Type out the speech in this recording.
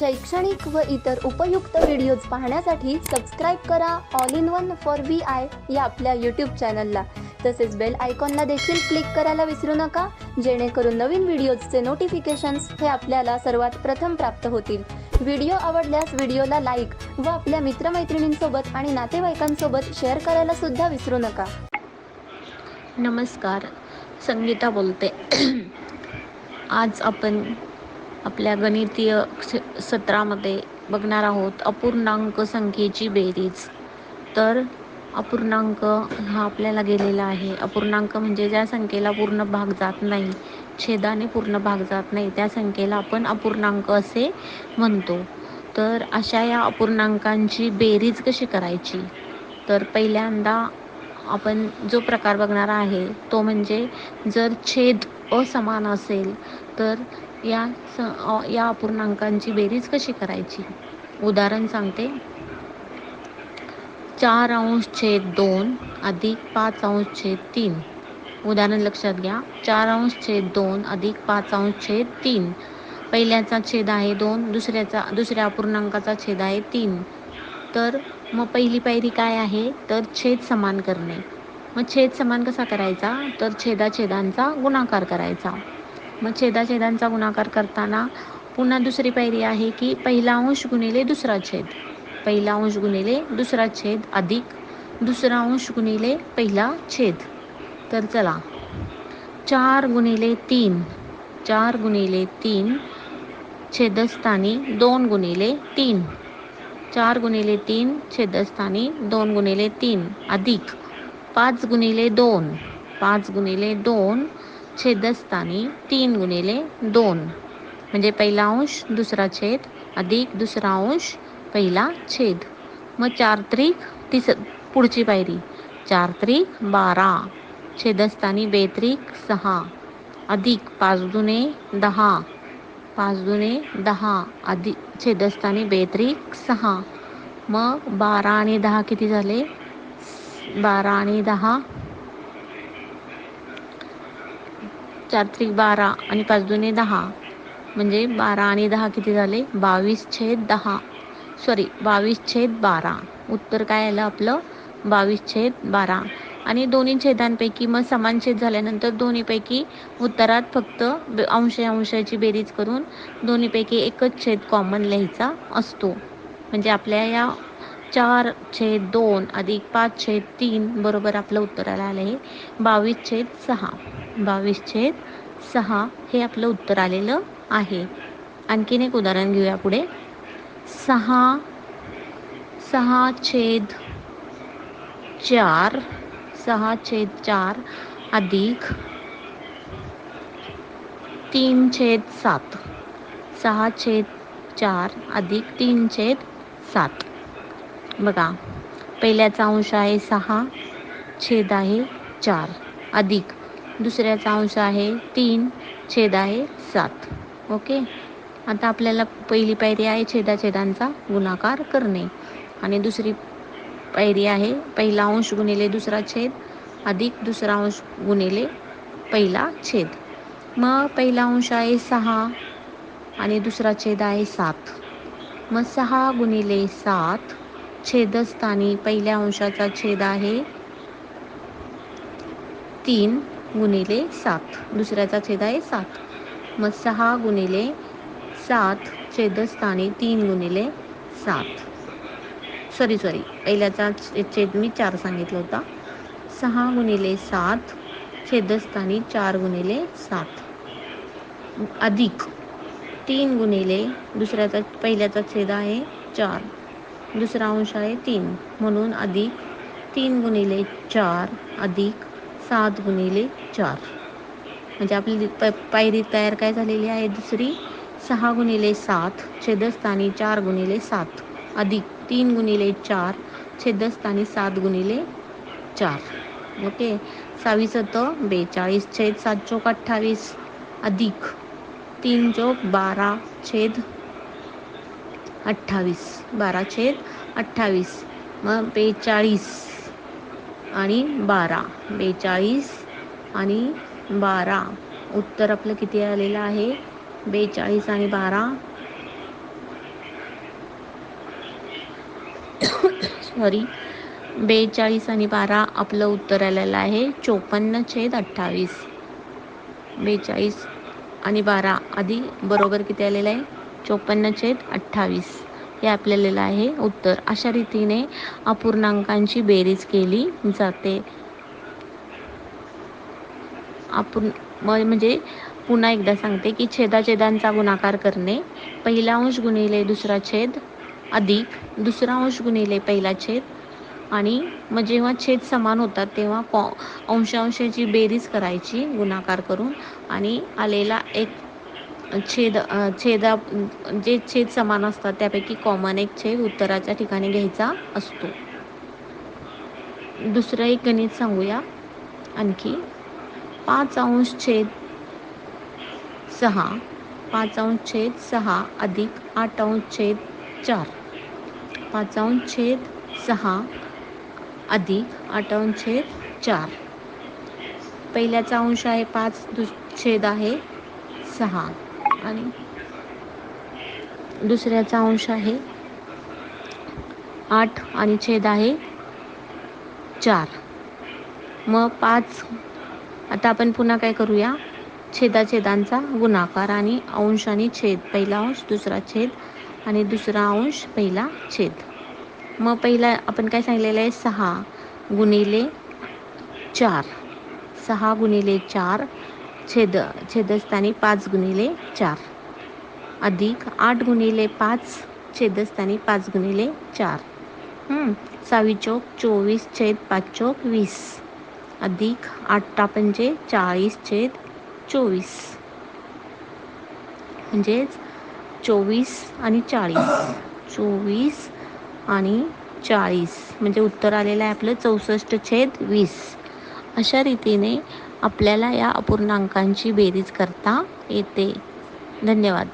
शैक्षणिक व इतर उपयुक्त व्हिडिओज पाहण्यासाठी सबस्क्राईब करा all in one for VI या आपल्या यूट्यूब चॅनलला. तसेच बेल आयकॉनला देखील क्लिक करायला विसरू नका, जेणेकरून नवीन व्हिडिओजचे नोटिफिकेशन्स हे आपल्याला सर्वात प्रथम प्राप्त होतील. व्हिडिओ आवडल्यास व्हिडिओला लाईक व आपल्या मित्रमैत्रिणींसोबत आणि नातेवाईकांसोबत शेअर करायला सुद्धा विसरू नका. नमस्कार, संगीता बोलते. आज आपण आपल्या गणितीय सत्रामध्ये बघणार आहोत अपूर्णांक संख्येची बेरीज. तर अपूर्णांक हा आपल्याला गेलेला आहे. अपूर्णांक म्हणजे ज्या संख्येला पूर्ण भाग जात नाही, छेदाने पूर्ण भाग जात नाही, त्या संख्येला आपण अपूर्णांक असे म्हणतो. तर अशा या अपूर्णांकांची बेरीज कशी करायची, तर पहिल्यांदा आपण जो प्रकार बघणार आहे तो म्हणजे जर छेद असमान असेल तर या अपूर्णांकांची बेरीज कशी करायची. उदाहरण सांगते. 4/2 अधिक 5/3. उदाहरण लक्षात घ्या. 4/2 अधिक 5/3. पहिल्याचा छेद आहे 2, दुसऱ्या अपूर्णांकाचा छेद आहे 3. तर मग पहिली पायरी काय आहे, तर छेद समान करणे. मग छेद समान कसा करायचा, तर छेदाछेदांचा गुणाकार करायचा. मग छेदाछेदांचा गुणाकार करताना पुन्हा दुसरी पायरी आहे की पहिला अंश गुणिले दुसरा छेद, पहिला अंश गुणिले दुसरा छेद अधिक दुसरा अंश गुणिले पहिला छेद. तर चला, 4 गुणिले 3, 4 गुणिले 3 छेदस्थानी 2 गुणिले 3, 4 गुणिले 3 छेदस्थानी 2 गुणिले 3 अधिक 5 गुणिले 2, 5 गुणिले 2 छेदस्थानी 3 गुणिले 2, म्हणजे पहिला अंश दुसरा छेद अधिक दुसरा अंश पहिला छेद. मग 4 पुढची पायरी 4 12 छेदस्थानी 6 अधिक 5 दुणे 10, 5 दुणे 10 अधिक छेदस्थानी 6. मग 12 आणि 10 किती झाले, 12 आणि 10 4 12 आणि 5 दुणे 10, म्हणजे 12 आणि 10 किती झाले, 22/12. उत्तर काय आलं आपलं, 22/12. आणि दोन्ही छेदांपैकी मग समान छेद झाल्यानंतर दोन्हीपैकी उत्तरात फक्त अंशाची बेरीज करून दोन्हीपैकी एकच छेद कॉमन लिहायचा असतो. म्हणजे आपल्या या 4/2 अधिक 5/3 बरोबर आपलं उत्तर आलं आहे 22/6. 22/6 हे आपलं उत्तर आलेलं आहे. आणखीन एक उदाहरण घेऊया पुढे. 6/4 अधिक 3/7. 6/4 अधिक 3/7. बघा, पहिल्याचा अंश आहे 6, छेद आहे 4 अधिक दुसऱ्याचा अंश आहे 3, छेद आहे 7. ओके. आता आपल्याला पहिली पायरी आहे छेदाछेदांचा गुणाकार करणे, आणि दुसरी पायरी आहे पहिला अंश गुणिले दुसरा छेद अधिक दुसरा अंश गुणिले पहिला छेद. मग पहिला अंश आहे 6 आणि दुसरा छेद आहे 7. मग 6 गुणिले 7 छेदस्थानी पहिल्या अंशाचा छेद आहे 3 गुणिले 7, दुसऱ्याचा छेद आहे 7. मग 6 गुणिले 7 छेदस्थानी 3 गुणिले 7. पहिल्याचा छेद मी 4 सांगितला होता. 6 गुणिले 7 छेदस्थानी 4 गुणिले 7 अधिक 3 गुणिले पहिल्याचा छेद आहे 4, दुसरा अंश आहे 3, म्हणून अधिक 3 गुणिले 4 अधिक 7 गुणिले 4. म्हणजे आपली पायरी तयार काय झालेली आहे दुसरी. 6 गुणिले 7 छेदस्थानी 4 गुणिले 7 अधिक 3 गुणिले 4 छेदस्थानी 7 गुणिले 4. ओके. 6 छेद 7 चोक 28 अधिक 3 चोक 12 छेद 28, 12 छेद 28. मग 42 आणि 12, 42 आणि 12. उत्तर आपलं किती आलेलं आहे, 42 आणि 12 सॉरी 42 आणि 12 आपलं उत्तर आलेलं आहे 54/28. 42 आणि 12 आधी बरोबर किती आलेलं आहे 54/28 हे आपल्याला आहे उत्तर. अशा रीतीने अपूर्णांकांची बेरीज केली जाते. म्हणजे पुन्हा एकदा सांगते की छेदाछेदांचा गुणाकार करणे, पहिला अंश गुणिले दुसरा छेद अधिक दुसरा अंश गुणिले पहिला छेद, आणि मग जेव्हा छेद समान होतात तेव्हा अंशांशाची बेरीज करायची गुणाकार करून, आणि आलेला एक जे छेद समान असतात त्यापैकी कॉमन एक छेद उत्तराच्या ठिकाणी घ्यायचा असतो. दुसरं एक गणित सांगूया आणखी. 5/6 5/6 अधिक 8/4 5/6 अधिक 8/4. पहिल्याचा अंश आहे 5, छेद आहे 6 आणि दुसऱ्याचा अंश आहे 8 आणि छेद आहे 4. मग 5 आता आपण पुन्हा काय करूया, छेदाछेदांचा गुणाकार आणि अंश आणि छेद, पहिला अंश दुसरा छेद आणि दुसरा अंश पहिला छेद. मग पहिला आपण काय सांगितलेलं आहे 6 गुणिले 4 6 गुणिले 4 छेदस्थानी 5 गुणिले 4 अधिक 8 गुणिले 5 छेदस्थानी 5 गुणिले 4. 6 चौक 24 छेद 5 चौक 20 अधिक 8 पंचे 40 छेद 24 म्हणजेच 24 आणि 40 24 आणि 40 म्हणजे उत्तर आलेलं आहे आपलं 64/20. अशा रीतीने आपल्याला या अपूर्णांकांची बेरीज करता येते. धन्यवाद.